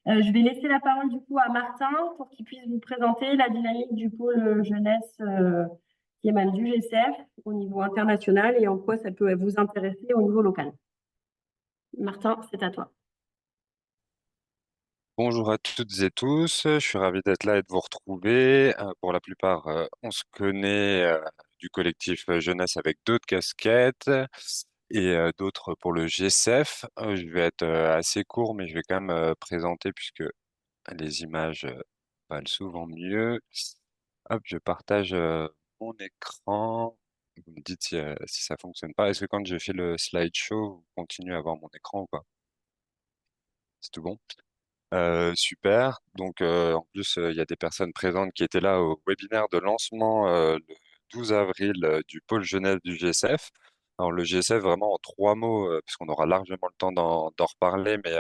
Je vais laisser la parole du coup à Martin pour qu'il puisse vous présenter la dynamique du pôle jeunesse qui émane du GCF au niveau international et en quoi ça peut vous intéresser au niveau local. Martin, c'est à toi. Bonjour à toutes et tous, je suis ravi d'être là et de vous retrouver. Pour la plupart, on se connaît du collectif Jeunesse avec d'autres casquettes et d'autres pour le GCF. Je vais être assez court, mais je vais quand même présenter puisque les images valent souvent mieux. Hop, je partage mon écran. Vous me dites si ça fonctionne pas. Est-ce que quand je fais le slideshow, vous continuez à voir mon écran ou pas? C'est tout bon? Super. Donc, en plus, il y a des personnes présentes qui étaient là au webinaire de lancement le 12 avril du pôle jeunesse du GSF. Alors, le GSF, vraiment en trois mots, puisqu'on aura largement le temps d'en reparler, mais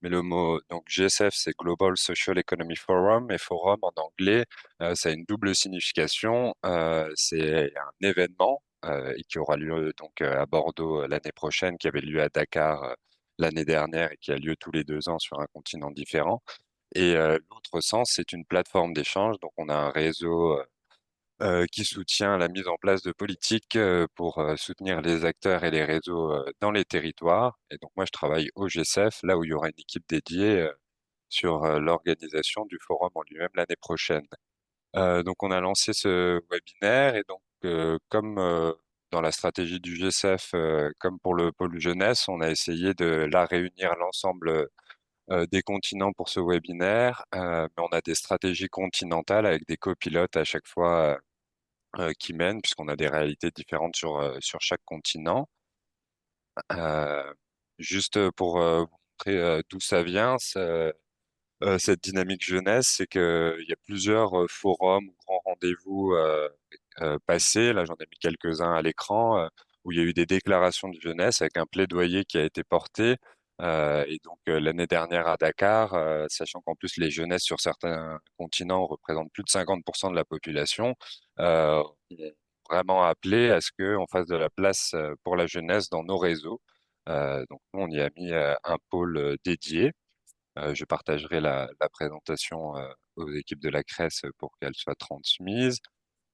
le mot, donc GSF, c'est Global Social Economy Forum, et forum en anglais, ça a une double signification. C'est un événement et qui aura lieu donc à Bordeaux l'année prochaine, qui avait lieu à Dakar l'année dernière et qui a lieu tous les 2 ans sur un continent différent. Et l'autre sens, c'est une plateforme d'échange. Donc, on a un réseau qui soutient la mise en place de politiques pour soutenir les acteurs et les réseaux dans les territoires. Et donc, moi, je travaille au GCF, là où il y aura une équipe dédiée sur l'organisation du forum en lui-même l'année prochaine. Donc, on a lancé ce webinaire et donc, comme dans la stratégie du GCF, comme pour le pôle jeunesse, on a essayé de la réunir l'ensemble des continents pour ce webinaire, mais on a des stratégies continentales avec des copilotes à chaque fois qui mènent, puisqu'on a des réalités différentes sur chaque continent. Euh, Juste pour vous montrer d'où ça vient, cette dynamique jeunesse, c'est qu'il y a plusieurs forums ou grands rendez-vous passés. Là, j'en ai mis quelques-uns à l'écran, où il y a eu des déclarations de jeunesse avec un plaidoyer qui a été porté. Et donc, l'année dernière à Dakar, sachant qu'en plus, les jeunesses sur certains continents représentent plus de 50% de la population, ont vraiment appelé à ce qu'on fasse de la place pour la jeunesse dans nos réseaux. Donc, nous, on y a mis un pôle dédié. Je partagerai la présentation aux équipes de la CRES pour qu'elle soit transmise.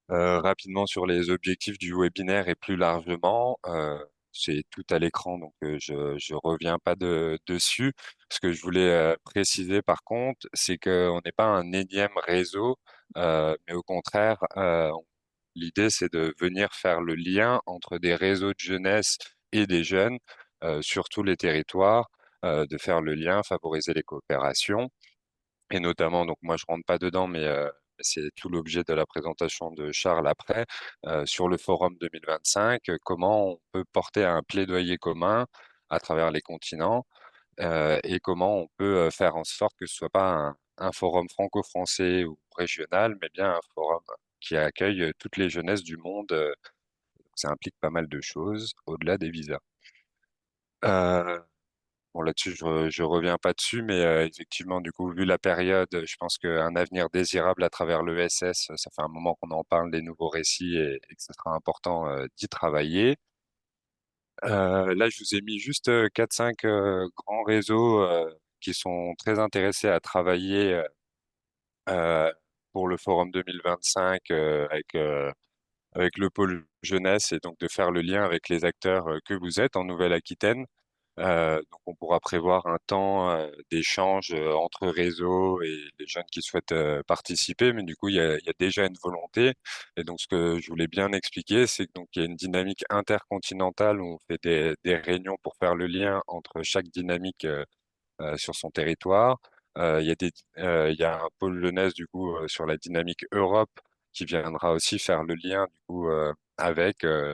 Rapidement sur les objectifs du webinaire et plus largement, c'est tout à l'écran, donc je reviens pas dessus. Ce que je voulais préciser par contre, c'est qu'on n'est pas un énième réseau, mais au contraire, l'idée c'est de venir faire le lien entre des réseaux de jeunesse et des jeunes sur tous les territoires, de faire le lien, favoriser les coopérations. Et notamment, donc moi je rentre pas dedans, mais c'est tout l'objet de la présentation de Charles après, sur le forum 2025, comment on peut porter un plaidoyer commun à travers les continents et comment on peut faire en sorte que ce soit pas un forum franco-français ou régional, mais bien un forum qui accueille toutes les jeunesses du monde. Ça implique pas mal de choses au-delà des visas. Euh, Bon, là-dessus, je reviens pas dessus, mais effectivement, du coup, vu la période, je pense qu'un avenir désirable à travers l'ESS, ça fait un moment qu'on en parle des nouveaux récits et que ce sera important d'y travailler. Là, je vous ai mis juste 4-5 grands réseaux qui sont très intéressés à travailler euh, pour le Forum 2025 avec le pôle jeunesse et donc de faire le lien avec les acteurs que vous êtes en Nouvelle-Aquitaine. Donc, on pourra prévoir un temps d'échange entre réseaux et les jeunes qui souhaitent participer. Mais du coup, il y a déjà une volonté. Et donc, ce que je voulais bien expliquer, c'est que donc il y a une dynamique intercontinentale où on fait des réunions pour faire le lien entre chaque dynamique sur son territoire. Il y a un pôle jeunesse du coup sur la dynamique Europe qui viendra aussi faire le lien du coup avec euh,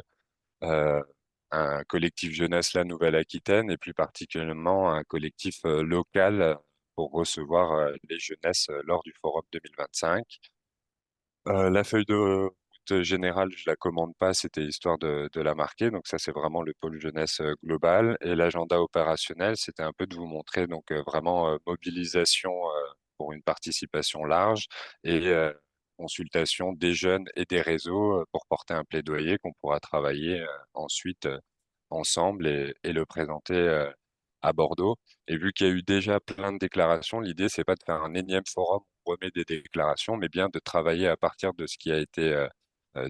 un collectif jeunesse La Nouvelle-Aquitaine et plus particulièrement un collectif local pour recevoir les jeunesses lors du Forum 2025. La feuille de route générale, je la commande pas, c'était histoire de la marquer. Donc ça, c'est vraiment le pôle jeunesse global. Et l'agenda opérationnel, c'était un peu de vous montrer donc vraiment mobilisation pour une participation large et consultation des jeunes et des réseaux pour porter un plaidoyer qu'on pourra travailler ensuite ensemble et le présenter à Bordeaux. Et vu qu'il y a eu déjà plein de déclarations, l'idée, c'est pas de faire un énième forum où on remet des déclarations, mais bien de travailler à partir de ce qui a été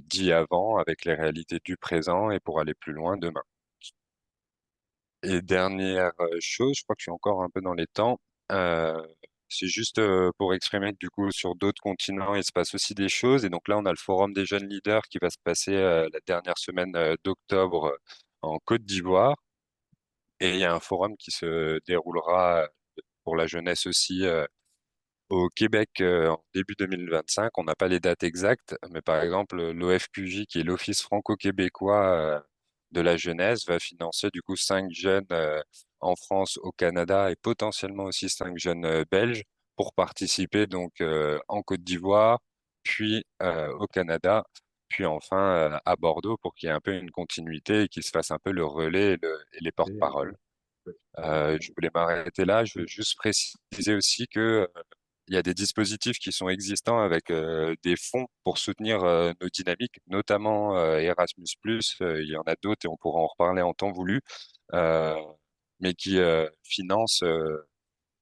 dit avant, avec les réalités du présent et pour aller plus loin demain. Et dernière chose, je crois que je suis encore un peu dans les temps. euh, c'est juste pour exprimer que du coup sur d'autres continents il se passe aussi des choses. Et donc là, on a le Forum des jeunes leaders qui va se passer la dernière semaine d'octobre en Côte d'Ivoire. Et il y a un forum qui se déroulera pour la jeunesse aussi au Québec en début 2025. On n'a pas les dates exactes, mais par exemple, l'OFQJ, qui est l'Office franco-québécois de la jeunesse, va financer du coup 5 jeunes en France, au Canada et potentiellement aussi 5 jeunes belges pour participer donc en Côte d'Ivoire, puis au Canada, puis enfin à Bordeaux pour qu'il y ait un peu une continuité et qu'ils se fassent un peu le relais et les porte-paroles. Je voulais m'arrêter là. Je veux juste préciser aussi que il y a des dispositifs qui sont existants avec des fonds pour soutenir nos dynamiques, notamment Erasmus+. Il y en a d'autres et on pourra en reparler en temps voulu, euh, mais qui financent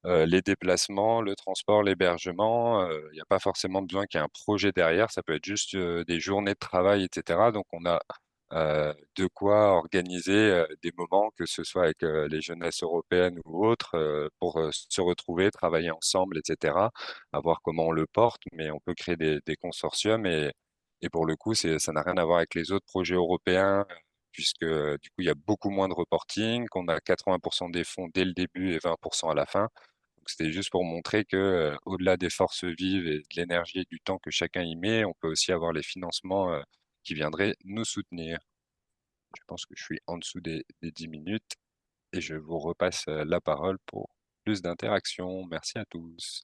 les déplacements, le transport, l'hébergement. Il n'y a pas forcément besoin qu'il y ait un projet derrière. Ça peut être juste des journées de travail, etc. Donc on a de quoi organiser des moments, que ce soit avec les jeunesses européennes ou autres, pour se retrouver, travailler ensemble, etc. À voir comment on le porte, mais on peut créer des consortiums et pour le coup, ça n'a rien à voir avec les autres projets européens, puisque du coup, il y a beaucoup moins de reporting, qu'on a 80% des fonds dès le début et 20% à la fin. Donc, c'était juste pour montrer que, au-delà des forces vives et de l'énergie et du temps que chacun y met, on peut aussi avoir les financements qui viendraient nous soutenir. Je pense que je suis en dessous des 10 minutes et je vous repasse la parole pour plus d'interaction. Merci à tous.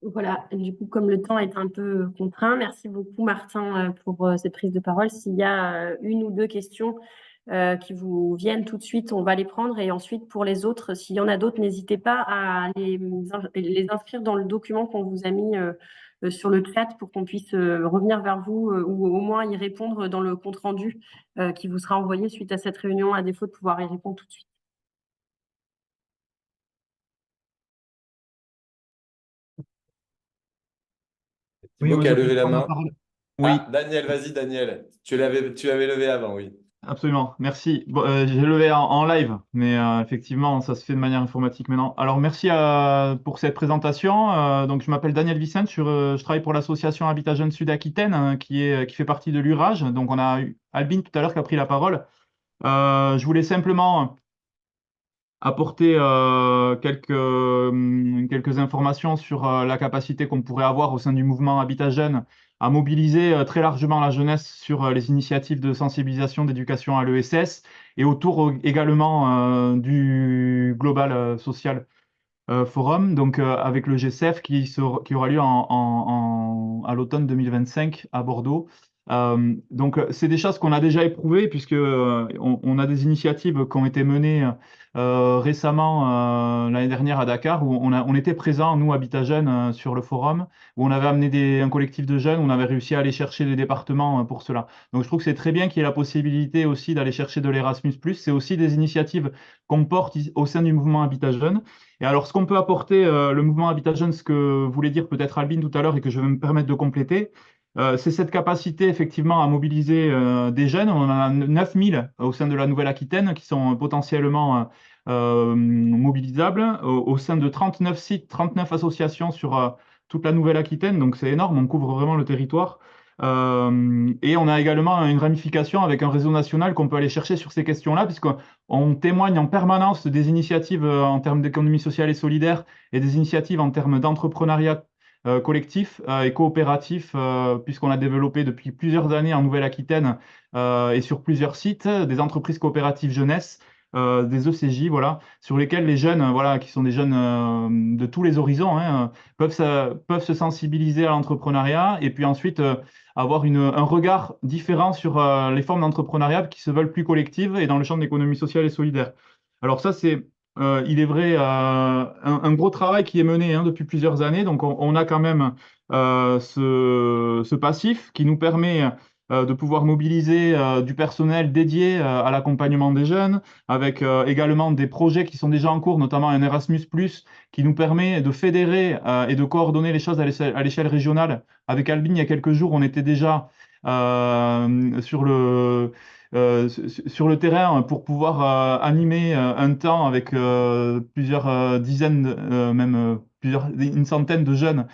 Voilà, du coup, comme le temps est un peu contraint, merci beaucoup Martin pour cette prise de parole. S'il y a une ou deux questions qui vous viennent tout de suite, on va les prendre. Et ensuite, pour les autres, s'il y en a d'autres, n'hésitez pas à les inscrire dans le document qu'on vous a mis sur le chat pour qu'on puisse revenir vers vous ou au moins y répondre dans le compte-rendu qui vous sera envoyé suite à cette réunion, à défaut de pouvoir y répondre tout de suite. Oui, Thibaut moi qui je a voulais levé la prendre la main. parole. Ah, Oui, Daniel, vas-y, Daniel. Tu l'avais levé avant, oui. absolument, merci. Bon, j'ai levé en live, mais effectivement, ça se fait de manière informatique maintenant. Alors, merci pour cette présentation. Donc, je m'appelle Daniel Vicente, je travaille pour l'association Habitat Jeunes Sud-Aquitaine, hein, qui fait partie de l'URAGE. Donc, on a eu Albin tout à l'heure qui a pris la parole. Je voulais simplement apporter quelques informations sur la capacité qu'on pourrait avoir au sein du mouvement Habitat Jeunes à mobiliser très largement la jeunesse sur les initiatives de sensibilisation d'éducation à l'ESS et autour également du Global Social Forum, donc avec le GCF qui aura lieu à l'automne 2025 à Bordeaux. C'est des choses qu'on a déjà éprouvées puisque on a des initiatives qui ont été menées récemment l'année dernière à Dakar où on était présents, nous, Habitat Jeunes, sur le forum, où on avait amené un collectif de jeunes, où on avait réussi à aller chercher des départements pour cela. Donc je trouve que c'est très bien qu'il y ait la possibilité aussi d'aller chercher de l'Erasmus+. C'est aussi des initiatives qu'on porte au sein du mouvement Habitat Jeunes. Et alors, ce qu'on peut apporter, le mouvement Habitat Jeunes, ce que voulait dire peut-être Albin tout à l'heure et que je vais me permettre de compléter, c'est cette capacité effectivement à mobiliser des jeunes. On en a 9000 au sein de la Nouvelle-Aquitaine qui sont potentiellement mobilisables au sein de 39 sites, 39 associations sur toute la Nouvelle-Aquitaine. Donc, c'est énorme, on couvre vraiment le territoire. Et on a également une ramification avec un réseau national qu'on peut aller chercher sur ces questions-là, puisqu'on témoigne en permanence des initiatives en termes d'économie sociale et solidaire et des initiatives en termes d'entrepreneuriat collectif et coopératif, puisqu'on a développé depuis plusieurs années en Nouvelle-Aquitaine et sur plusieurs sites des entreprises coopératives jeunesse. Des ECJ, voilà, sur lesquels les jeunes, voilà, qui sont des jeunes de tous les horizons, hein, peuvent se sensibiliser à l'entrepreneuriat et puis ensuite avoir un regard différent sur les formes d'entrepreneuriat qui se veulent plus collectives et dans le champ de l'économie sociale et solidaire. Alors ça, il est vrai, un gros travail qui est mené hein, depuis plusieurs années. Donc on a quand même ce passif qui nous permet de pouvoir mobiliser du personnel dédié à l'accompagnement des jeunes, avec également des projets qui sont déjà en cours, notamment un Erasmus+, qui nous permet de fédérer et de coordonner les choses à l'échelle régionale. Avec Albin, il y a quelques jours, on était déjà sur le terrain pour pouvoir animer un temps avec plusieurs dizaines, une centaine de jeunes,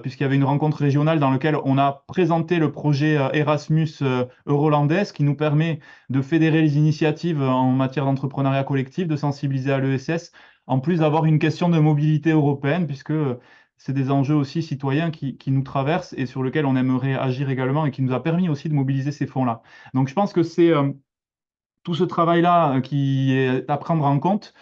puisqu'il y avait une rencontre régionale dans laquelle on a présenté le projet Erasmus Eurolandais, qui nous permet de fédérer les initiatives en matière d'entrepreneuriat collectif, de sensibiliser à l'ESS, en plus d'avoir une question de mobilité européenne, puisque c'est des enjeux aussi citoyens qui nous traversent et sur lesquels on aimerait agir également et qui nous a permis aussi de mobiliser ces fonds-là. Donc je pense que c'est tout ce travail-là qui est à prendre en compte,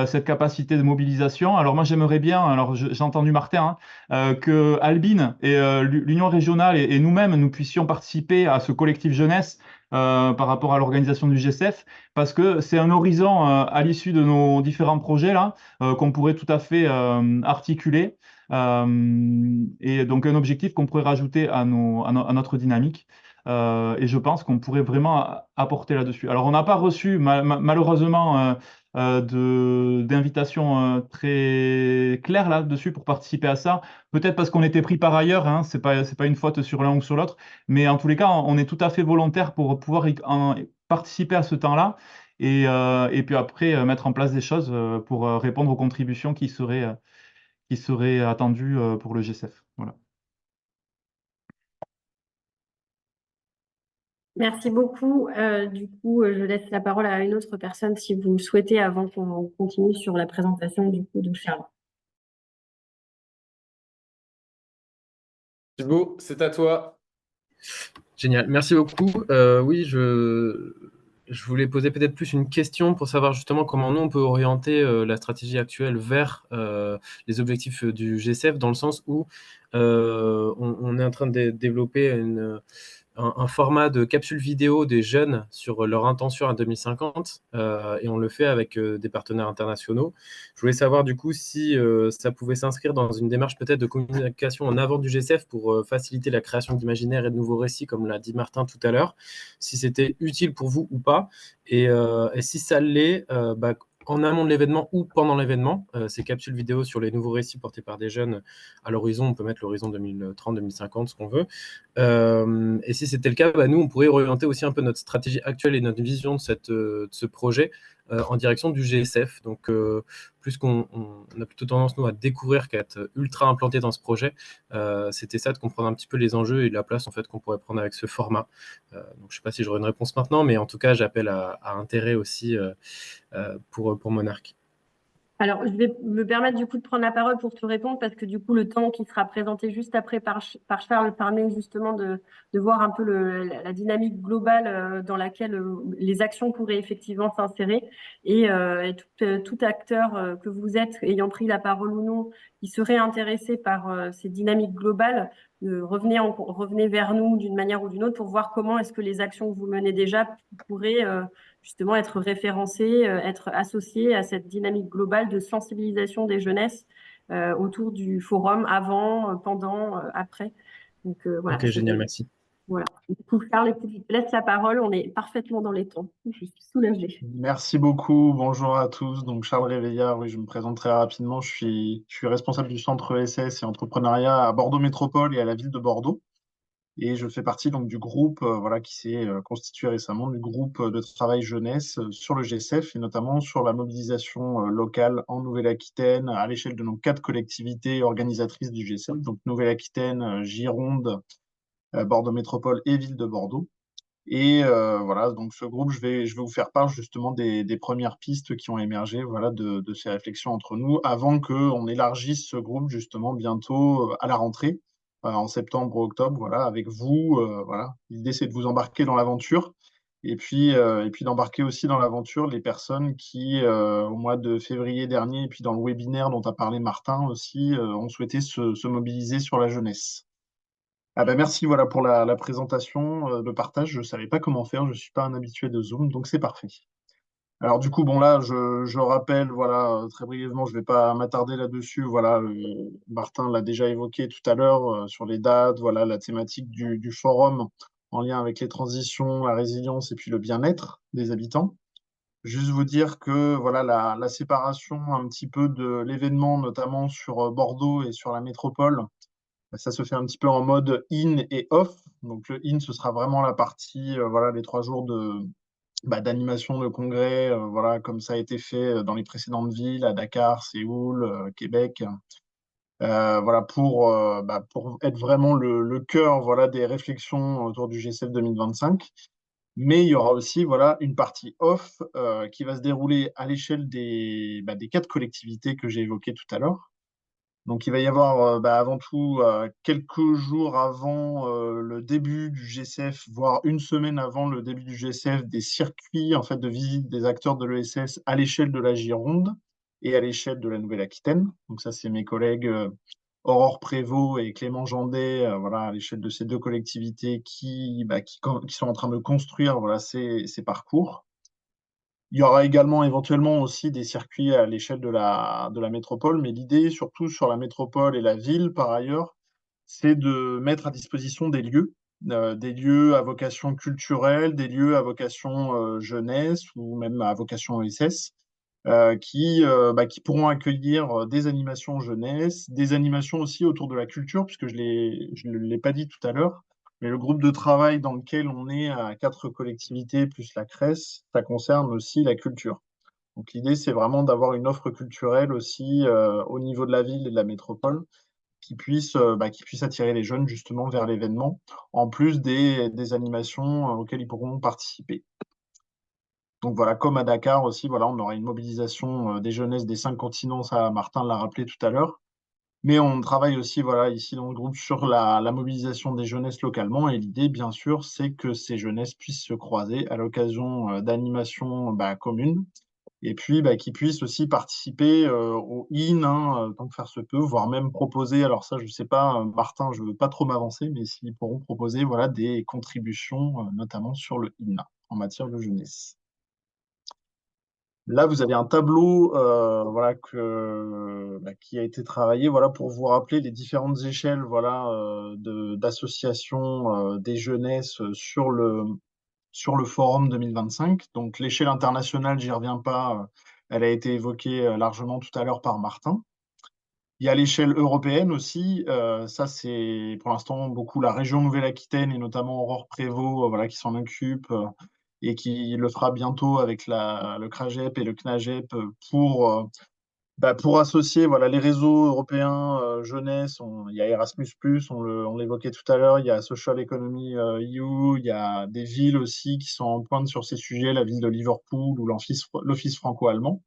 cette capacité de mobilisation. Alors moi j'aimerais bien, alors j'ai entendu Martin, que Albin et l'Union régionale et nous-mêmes, nous puissions participer à ce collectif jeunesse par rapport à l'organisation du GCF, parce que c'est un horizon à l'issue de nos différents projets là, qu'on pourrait tout à fait articuler. Et donc un objectif qu'on pourrait rajouter à notre dynamique. Et je pense qu'on pourrait vraiment apporter là-dessus. Alors, on n'a pas reçu malheureusement d'invitation très claire là-dessus pour participer à ça. Peut-être parce qu'on était pris par ailleurs, hein, c'est pas une faute sur l'un ou sur l'autre, mais en tous les cas, on est tout à fait volontaire pour pouvoir participer à ce temps-là et puis après mettre en place des choses pour répondre aux contributions qui seraient attendues pour le GCF. Voilà. Merci beaucoup. Du coup, je laisse la parole à une autre personne si vous le souhaitez avant qu'on continue sur la présentation du coup de Charles. Thibaut, c'est à toi. Génial, merci beaucoup. Oui, je voulais poser peut-être plus une question pour savoir justement comment nous, on peut orienter la stratégie actuelle vers les objectifs du GCF, dans le sens où on est en train de développer un format de capsule vidéo des jeunes sur leur intention à 2050, et on le fait avec des partenaires internationaux. Je voulais savoir du coup si ça pouvait s'inscrire dans une démarche peut-être de communication en avant du GCF pour faciliter la création d'imaginaires et de nouveaux récits, comme l'a dit Martin tout à l'heure, si c'était utile pour vous ou pas, et si ça l'est, en amont de l'événement ou pendant l'événement, ces capsules vidéo sur les nouveaux récits portés par des jeunes à l'horizon, on peut mettre l'horizon 2030, 2050, ce qu'on veut. Et si c'était le cas, nous, on pourrait orienter aussi un peu notre stratégie actuelle et notre vision de ce projet en direction du GSF. Donc, plus qu'on a plutôt tendance, nous, à découvrir qu'à être ultra implanté dans ce projet, c'était ça, de comprendre un petit peu les enjeux et la place en fait, qu'on pourrait prendre avec ce format. Donc, je ne sais pas si j'aurai une réponse maintenant, mais en tout cas, j'appelle à intérêt aussi pour Monarch. Alors, je vais me permettre du coup de prendre la parole pour te répondre parce que du coup, le temps qui sera présenté juste après par Charles permet justement de voir un peu la dynamique globale dans laquelle les actions pourraient effectivement s'insérer et tout acteur que vous êtes, ayant pris la parole ou non, qui serait intéressé par ces dynamiques globales, revenez vers nous d'une manière ou d'une autre pour voir comment est-ce que les actions que vous menez déjà pourraient justement être référencées, être associées à cette dynamique globale de sensibilisation des jeunesses autour du forum avant, pendant, après. Donc voilà. Ok, génial, merci. Voilà. Du coup, Charles, je te laisse la parole. On est parfaitement dans les temps. Je suis soulagée. Merci beaucoup. Bonjour à tous. Donc, Charles Réveillard, oui, je me présente très rapidement. Je suis responsable du centre ESS et entrepreneuriat à Bordeaux Métropole et à la ville de Bordeaux. Et je fais partie donc du groupe voilà, qui s'est constitué récemment, du groupe de travail jeunesse sur le GCF et notamment sur la mobilisation locale en Nouvelle-Aquitaine à l'échelle de nos 4 collectivités organisatrices du GCF, donc Nouvelle-Aquitaine, Gironde, Bordeaux Métropole et ville de Bordeaux. Et voilà, donc ce groupe, je vais vous faire part justement des premières pistes qui ont émergé voilà, de ces réflexions entre nous avant qu'on élargisse ce groupe justement bientôt à la rentrée, en septembre ou octobre, voilà, avec vous. Voilà. L'idée, c'est de vous embarquer dans l'aventure et puis d'embarquer aussi dans l'aventure les personnes qui, au mois de février dernier, et puis dans le webinaire dont a parlé Martin aussi, ont souhaité se mobiliser sur la jeunesse. Ah bah merci voilà, pour la présentation, le partage. Je ne savais pas comment faire, je ne suis pas un habitué de Zoom, donc c'est parfait. Alors du coup, bon là, je rappelle, voilà, très brièvement, je ne vais pas m'attarder là-dessus. Voilà, Martin l'a déjà évoqué tout à l'heure sur les dates, voilà, la thématique du forum. en lien avec les transitions, la résilience et puis le bien-être des habitants. Juste vous dire que voilà, la séparation un petit peu de l'événement, notamment sur Bordeaux et sur la métropole, ça se fait un petit peu en mode in et off. Donc le in, ce sera vraiment la partie, voilà, les 3 jours d'animation de congrès, voilà, comme ça a été fait dans les précédentes villes, à Dakar, Séoul, Québec. Voilà, pour être vraiment le cœur, voilà, des réflexions autour du G7 2025. Mais il y aura aussi, voilà, une partie off qui va se dérouler à l'échelle des 4 collectivités que j'ai évoquées tout à l'heure. Donc, il va y avoir avant tout, quelques jours avant le début du GCF, voire une semaine avant le début du GCF, des circuits en fait, de visite des acteurs de l'ESS à l'échelle de la Gironde et à l'échelle de la Nouvelle-Aquitaine. Donc, ça, c'est mes collègues Aurore Prévost et Clément Jandet, voilà, à l'échelle de ces 2 collectivités qui sont en train de construire voilà, ces parcours. Il y aura également éventuellement aussi des circuits à l'échelle de la métropole, mais l'idée, surtout sur la métropole et la ville par ailleurs, c'est de mettre à disposition des lieux à vocation culturelle, des lieux à vocation jeunesse ou même à vocation ESS, qui pourront accueillir des animations jeunesse, des animations aussi autour de la culture, puisque je ne l'ai pas dit tout à l'heure, mais le groupe de travail dans lequel on est à 4 collectivités plus la CRES, ça concerne aussi la culture. Donc l'idée, c'est vraiment d'avoir une offre culturelle aussi au niveau de la ville et de la métropole qui puisse attirer les jeunes justement vers l'événement, en plus des animations auxquelles ils pourront participer. Donc voilà, comme à Dakar aussi, voilà, on aura une mobilisation des jeunesses des 5 continents, ça Martin l'a rappelé tout à l'heure. Mais on travaille aussi, voilà, ici dans le groupe sur la mobilisation des jeunesses localement. Et l'idée, bien sûr, c'est que ces jeunesses puissent se croiser à l'occasion d'animations communes. Et puis, qu'ils puissent aussi participer au IN, hein, tant que faire se peut, voire même proposer, alors ça, je ne sais pas, Martin, je ne veux pas trop m'avancer, mais s'ils pourront proposer voilà, des contributions, notamment sur le IN en matière de jeunesse. Là, vous avez un tableau voilà, qui a été travaillé voilà, pour vous rappeler les différentes échelles voilà, d'associations des jeunesses sur le forum 2025. Donc l'échelle internationale, j'y reviens pas, elle a été évoquée largement tout à l'heure par Martin. Il y a l'échelle européenne aussi, ça c'est pour l'instant beaucoup la région Nouvelle-Aquitaine et notamment Aurore Prévost voilà, qui s'en occupe et qui le fera bientôt avec le CRAGEP et le CNAGEP pour associer voilà, les réseaux européens jeunesse. Il y a Erasmus+, on l'évoquait tout à l'heure, il y a Social Economy EU, il y a des villes aussi qui sont en pointe sur ces sujets, la ville de Liverpool ou l'Office franco-allemand.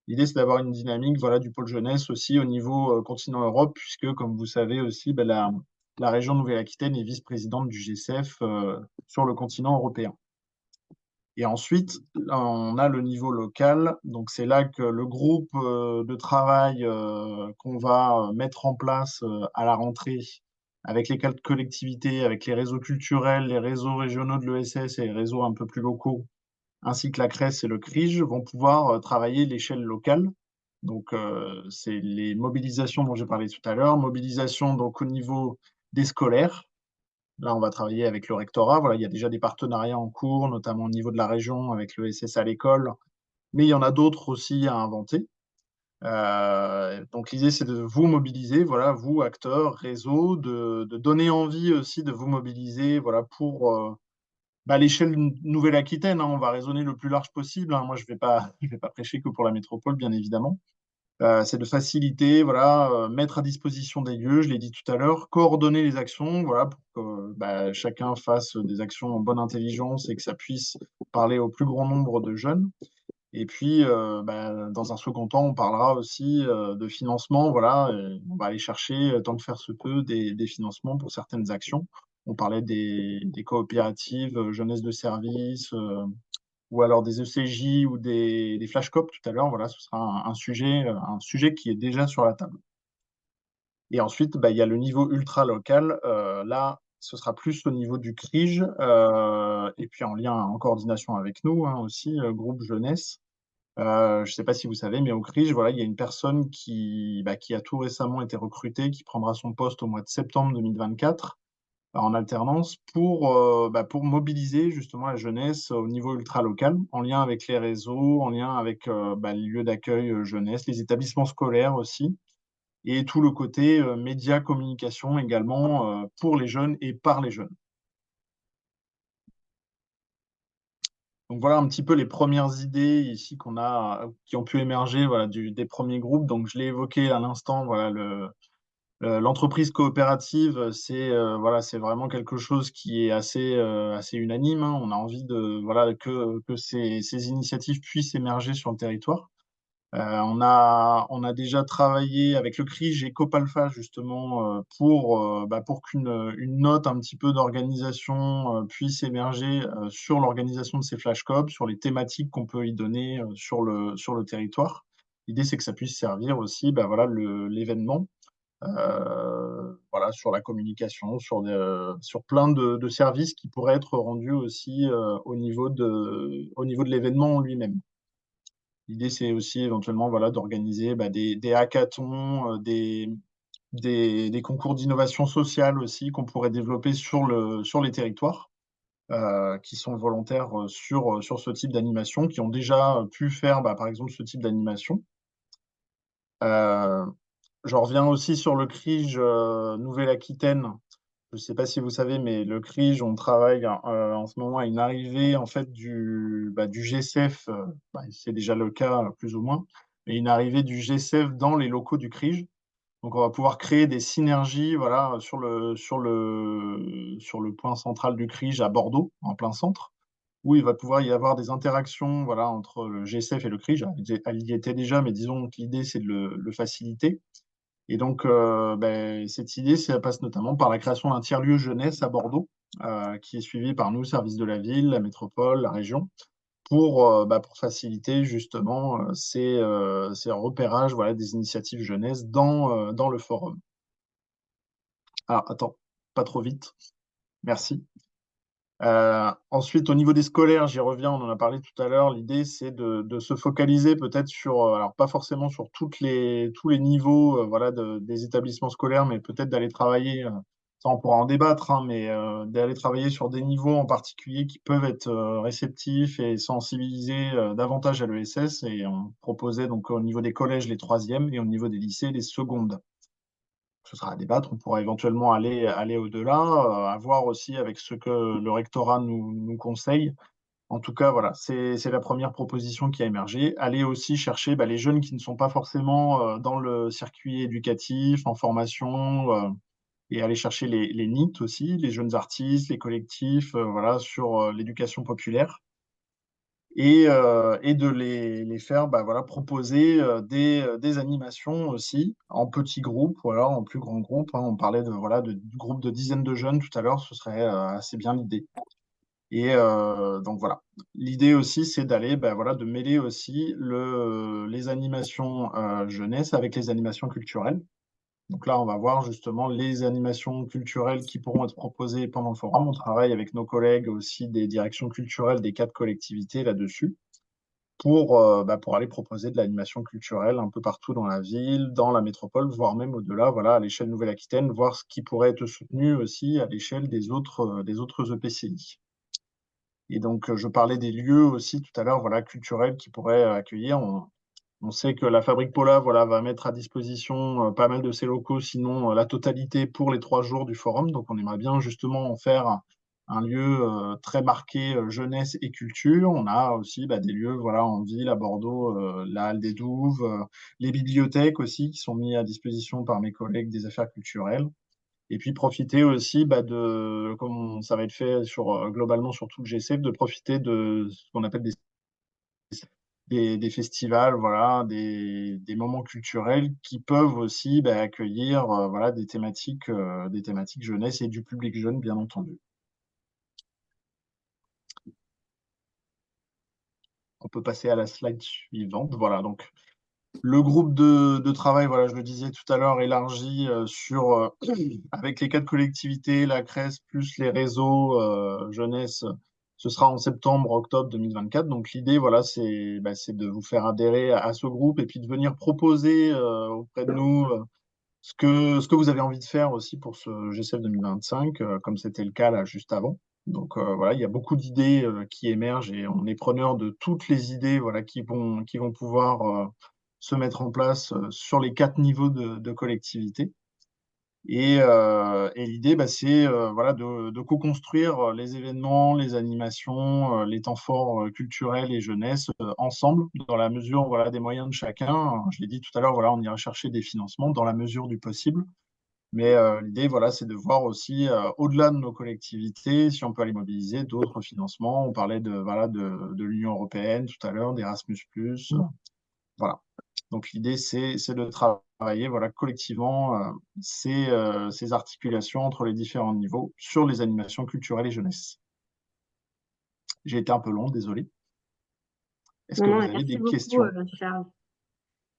L'idée, c'est d'avoir une dynamique voilà, du pôle jeunesse aussi au niveau continent Europe, puisque, comme vous savez aussi, la région Nouvelle-Aquitaine est vice-présidente du GCF sur le continent européen. Et ensuite, on a le niveau local. Donc, c'est là que le groupe de travail qu'on va mettre en place à la rentrée avec les 4 collectivités, avec les réseaux culturels, les réseaux régionaux de l'ESS et les réseaux un peu plus locaux, ainsi que la CRES et le CRIJ, vont pouvoir travailler l'échelle locale. Donc, c'est les mobilisations dont j'ai parlé tout à l'heure, mobilisation donc au niveau des scolaires. Là, on va travailler avec le rectorat. Voilà, il y a déjà des partenariats en cours, notamment au niveau de la région avec le SS à l'école, mais il y en a d'autres aussi à inventer. Donc l'idée, c'est de vous mobiliser, voilà, vous, acteurs, réseaux, de donner envie aussi de vous mobiliser voilà, pour l'échelle Nouvelle-Aquitaine. Hein, on va raisonner le plus large possible. Hein. Moi, je vais pas prêcher que pour la métropole, bien évidemment. C'est de faciliter, voilà, mettre à disposition des lieux, je l'ai dit tout à l'heure, coordonner les actions, voilà, pour que chacun fasse des actions en bonne intelligence et que ça puisse parler au plus grand nombre de jeunes. Et puis, dans un second temps, on parlera aussi de financement. Voilà, on va aller chercher, tant que faire se peut, des financements pour certaines actions. On parlait des coopératives, jeunesse de service, ou alors des ECJ ou des flashcop tout à l'heure. Voilà, ce sera un sujet qui est déjà sur la table. Et ensuite, il y a le niveau ultra local. Là, ce sera plus au niveau du CRIJ, et puis en lien, en coordination avec nous hein, aussi, groupe jeunesse. Je ne sais pas si vous savez, mais au CRIJ, voilà, il y a une personne qui a tout récemment été recrutée, qui prendra son poste au mois de septembre 2024, en alternance pour mobiliser justement la jeunesse au niveau ultra-local, en lien avec les réseaux, en lien avec les lieux d'accueil jeunesse, les établissements scolaires aussi, et tout le côté média, communication également pour les jeunes et par les jeunes. Donc voilà un petit peu les premières idées ici qui ont pu émerger voilà, des premiers groupes. Donc je l'ai évoqué à l'instant, voilà, l'entreprise coopérative, voilà, c'est vraiment quelque chose qui est assez unanime, hein. On a envie voilà, que ces initiatives puissent émerger sur le territoire. On a déjà travaillé avec le CRIJ et Copalpha justement pour qu'une note un petit peu d'organisation puisse émerger sur l'organisation de ces flashcobs, sur les thématiques qu'on peut y donner sur le territoire. L'idée, c'est que ça puisse servir aussi voilà, l'événement voilà, sur la communication, sur plein de services qui pourraient être rendus aussi au niveau de l'événement lui-même. L'idée, c'est aussi éventuellement voilà, d'organiser des hackathons, des concours d'innovation sociale aussi qu'on pourrait développer sur les territoires, qui sont volontaires sur ce type d'animation, qui ont déjà pu faire, par exemple, ce type d'animation. J'en reviens aussi sur le CRIJ Nouvelle-Aquitaine. Je ne sais pas si vous savez, mais le CRIJ, on travaille en ce moment à une arrivée en fait du GCF, c'est déjà le cas plus ou moins, mais une arrivée du GCF dans les locaux du CRIJ. Donc on va pouvoir créer des synergies voilà, sur le point central du CRIJ à Bordeaux, en plein centre, où il va pouvoir y avoir des interactions voilà, entre le GCF et le CRIJ. Elle y était déjà, mais disons que l'idée, c'est de le faciliter. Et donc, cette idée, ça passe notamment par la création d'un tiers-lieu jeunesse à Bordeaux, qui est suivi par nous, service de la ville, la métropole, la région, pour faciliter justement ces repérages voilà, des initiatives jeunesse dans le forum. Alors, attends, pas trop vite. Merci. Ensuite, au niveau des scolaires, j'y reviens, on en a parlé tout à l'heure. L'idée, c'est de se focaliser peut-être sur, alors pas forcément sur tous les niveaux voilà, des établissements scolaires, mais peut-être d'aller travailler, ça on pourra en débattre, hein, mais d'aller travailler sur des niveaux en particulier qui peuvent être réceptifs et sensibiliser davantage à l'ESS. Et on proposait donc au niveau des collèges les troisièmes et au niveau des lycées les secondes. Ce sera à débattre. On pourra éventuellement aller au-delà, à voir aussi avec ce que le rectorat nous conseille. En tout cas, voilà, c'est la première proposition qui a émergé. Aller aussi chercher les jeunes qui ne sont pas forcément dans le circuit éducatif, en formation, et aller chercher les NEET aussi, les jeunes artistes, les collectifs, voilà, sur l'éducation populaire et de les faire voilà, proposer des animations aussi en petits groupes ou alors en plus grands groupes, hein. On parlait voilà, de groupes de dizaines de jeunes tout à l'heure, ce serait assez bien l'idée. Et donc voilà, l'idée aussi, c'est d'aller voilà, de mêler aussi les animations jeunesse avec les animations culturelles. Donc là, on va voir justement les animations culturelles qui pourront être proposées pendant le forum. On travaille avec nos collègues aussi des directions culturelles des 4 collectivités là-dessus pour aller proposer de l'animation culturelle un peu partout dans la ville, dans la métropole, voire même au-delà, voilà, à l'échelle Nouvelle-Aquitaine, voir ce qui pourrait être soutenu aussi à l'échelle des autres EPCI. Et donc, je parlais des lieux aussi tout à l'heure, voilà, culturels qui pourraient accueillir. On sait que la Fabrique Paula, voilà, va mettre à disposition pas mal de ses locaux, sinon la totalité pour les 3 jours du forum. Donc, on aimerait bien justement en faire un lieu très marqué jeunesse et culture. On a aussi des lieux voilà, en ville, à Bordeaux, la Halle des Douves, les bibliothèques aussi, qui sont mis à disposition par mes collègues des affaires culturelles. Et puis profiter aussi comme ça va être fait globalement sur tout le GCF, de profiter de ce qu'on appelle des festivals, voilà, des moments culturels qui peuvent aussi accueillir voilà, des thématiques jeunesse et du public jeune, bien entendu. On peut passer à la slide suivante. Voilà, donc le groupe de travail, voilà, je le disais tout à l'heure, élargi avec les 4 collectivités, la CRES, plus les réseaux jeunesse, ce sera en septembre-octobre 2024. Donc l'idée, voilà, c'est de vous faire adhérer à ce groupe et puis de venir proposer auprès de nous ce que vous avez envie de faire aussi pour ce GCF 2025, comme c'était le cas là juste avant. Donc voilà, il y a beaucoup d'idées qui émergent et on est preneur de toutes les idées voilà, qui vont pouvoir se mettre en place sur les 4 niveaux de collectivité. Et l'idée, c'est voilà, de co-construire les événements, les animations, les temps forts culturels et jeunesse ensemble, dans la mesure voilà, des moyens de chacun. Je l'ai dit tout à l'heure, voilà, on ira chercher des financements dans la mesure du possible. Mais l'idée, voilà, c'est de voir aussi, au-delà de nos collectivités, si on peut aller mobiliser d'autres financements. On parlait voilà, de l'Union européenne tout à l'heure, d'Erasmus+. Voilà. Donc l'idée, c'est de travailler voilà, collectivement ces articulations entre les différents niveaux sur les animations culturelles et jeunesse. J'ai été un peu long, désolé. Est-ce que Non, vous non, avez merci des beaucoup, questions? Charles.